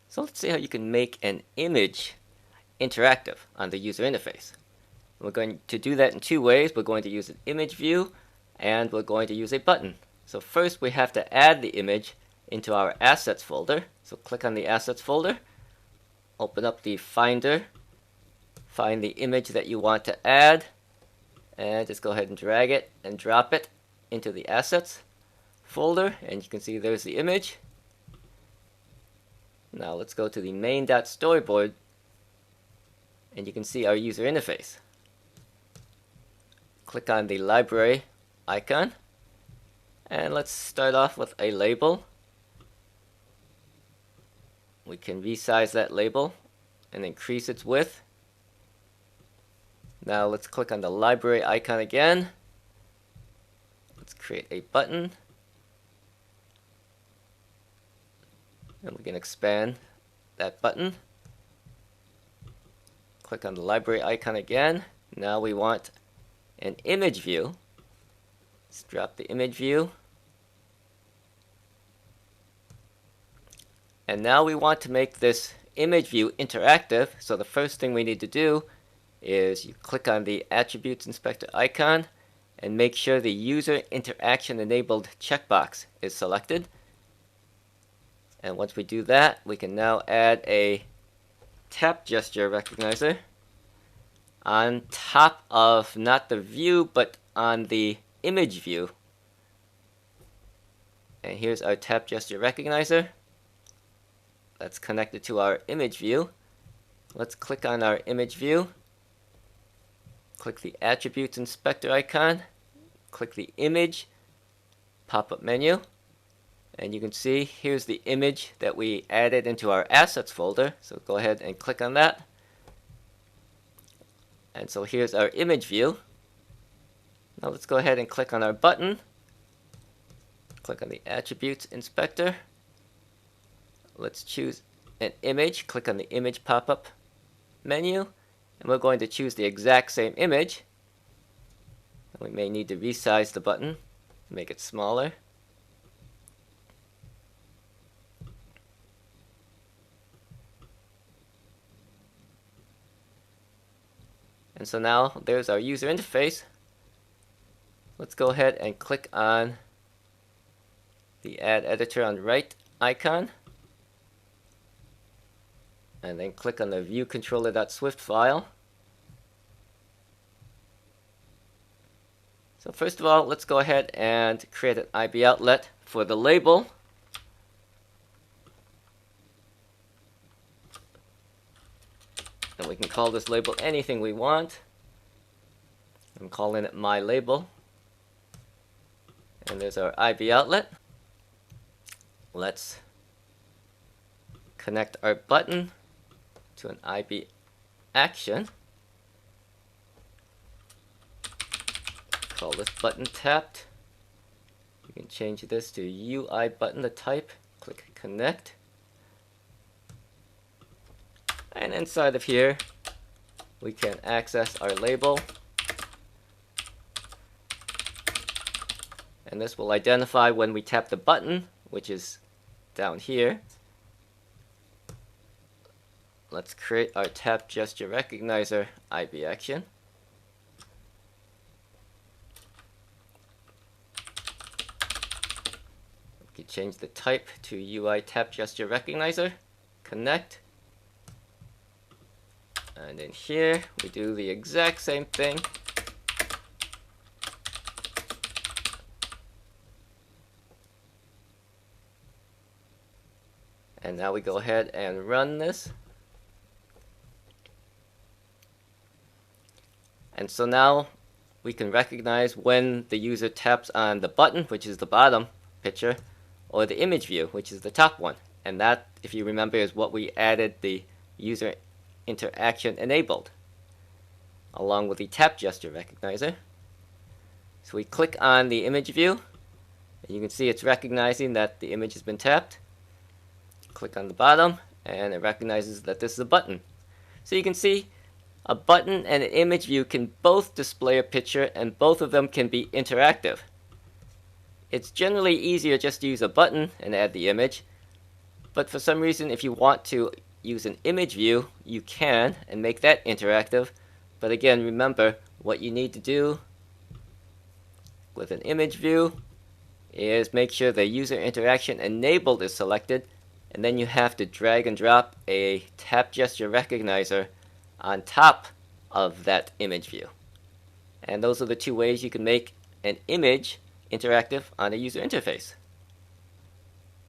So let's see how you can make an image interactive on the user interface. We're going to do that in two ways. We're going to use an image view and we're going to use a button. So first we have to add the image into our assets folder. So click on the assets folder, open up the Finder, find the image that you want to add, and just go ahead and drag it and drop it into the assets folder, and you can see there's the image. Now let's go to the main.storyboard and you can see our user interface. Click on the library icon and let's start off with a label. We can resize that label and increase its width. Now let's click on the library icon again. Let's create a button. And we can expand that button. Click on the library icon again. Now we want an image view. Let's drop the image view. And now we want to make this image view interactive. So the first thing we need to do is you click on the Attributes Inspector icon and make sure the User Interaction Enabled checkbox is selected. And once we do that, we can now add a tap gesture recognizer on top of not the view but on the image view. And here's our tap gesture recognizer. That's connected to our image view. Let's click on our image view. Click the Attributes Inspector icon. Click the Image pop-up menu. And you can see here's the image that we added into our assets folder. So go ahead and click on that. And so here's our image view. Now let's go ahead and click on our button. Click on the Attributes Inspector. Let's choose an image. Click on the Image pop-up menu. And we're going to choose the exact same image. And we may need to resize the button to make it smaller. And so now there's our user interface. Let's go ahead and click on the Add Editor on the right icon. And then click on the viewcontroller.swift file. So first of all, let's go ahead and create an IB outlet for the label. And we can call this label anything we want. I'm calling it my label. And there's our IB outlet. Let's connect our button to an IB action. Call this button tapped. You can change this to UI button to type. Click connect. And inside of here, we can access our label. And this will identify when we tap the button, which is down here. Let's create our tap gesture recognizer IB action. We can change the type to UI tap gesture recognizer. Connect. And in here, we do the exact same thing. And now we go ahead and run this. And so now we can recognize when the user taps on the button, which is the bottom picture, or the image view, which is the top one. And that, if you remember, is what we added the user interaction enabled, along with the tap gesture recognizer. So we click on the image view, and you can see it's recognizing that the image has been tapped. Click on the bottom, and it recognizes that this is a button. So you can see a button and an image view can both display a picture, and both of them can be interactive. It's generally easier just to use a button and add the image, But for some reason, if you want to use an image view, you can and make that interactive. But again, remember what you need to do with an image view is make sure the user interaction enabled is selected, and then you have to drag and drop a tap gesture recognizer on top of that image view. And those are the two ways you can make an image interactive on a user interface.